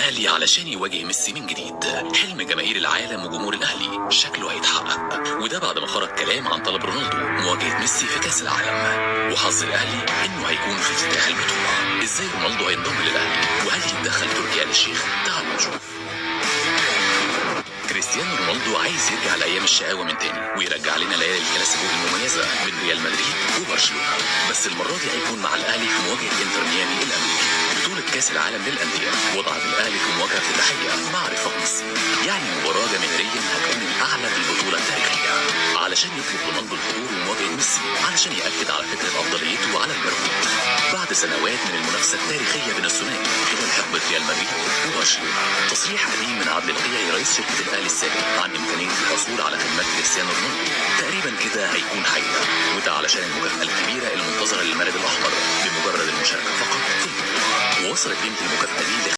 الأهلي علشان يواجه ميسي من جديد. حلم جماهير العالم وجمهور الأهلي شكله هيتحقق، وده بعد ما خرج كلام عن طلب رونالدو مواجهة ميسي في كأس العالم. وحظ الأهلي إنه هيكون في افتتاح البطولة. إزاي رونالدو هينضم للأهلي؟ وهل يتدخل تركي آل الشيخ؟ تعالوا نشوف. كريستيانو رونالدو عايز يرجع لايام الشقاوه من تاني ويرجع لنا ليالي الكلاسيكو المميزه بين ريال مدريد وبرشلونه، بس المره دي هيكون مع الاهلي في مواجهه انتر ميامي الامريكي. بطوله كاس العالم للانديه وضعت الاهلي في مواجهه افتتاحيه مع رفاق ميسي، يعني مباراه جماهيريا هتكون الاعلى في البطوله التاريخيه. علشان يطلب رونالدو الحضور ومواجهه ميسي علشان ياكد على فكره افضليته على الميركاتو بعد سنوات من المنافسه التاريخيه بين الثنائي خلال حقبه ريال مدريد وبرشلونه. تصريح قديم من عبد القيعي رئيس شركه الاهلي السابق عن امكانيه الحصول على خدمات كريستيانو رونالدو تقريبا كده هيكون حقيقه، وده علشان المكافاه الكبيره المنتظره للمارد الاحمر بمجرد المشاركه فقط في البطوله. ووصلت قيمه المكافاه دي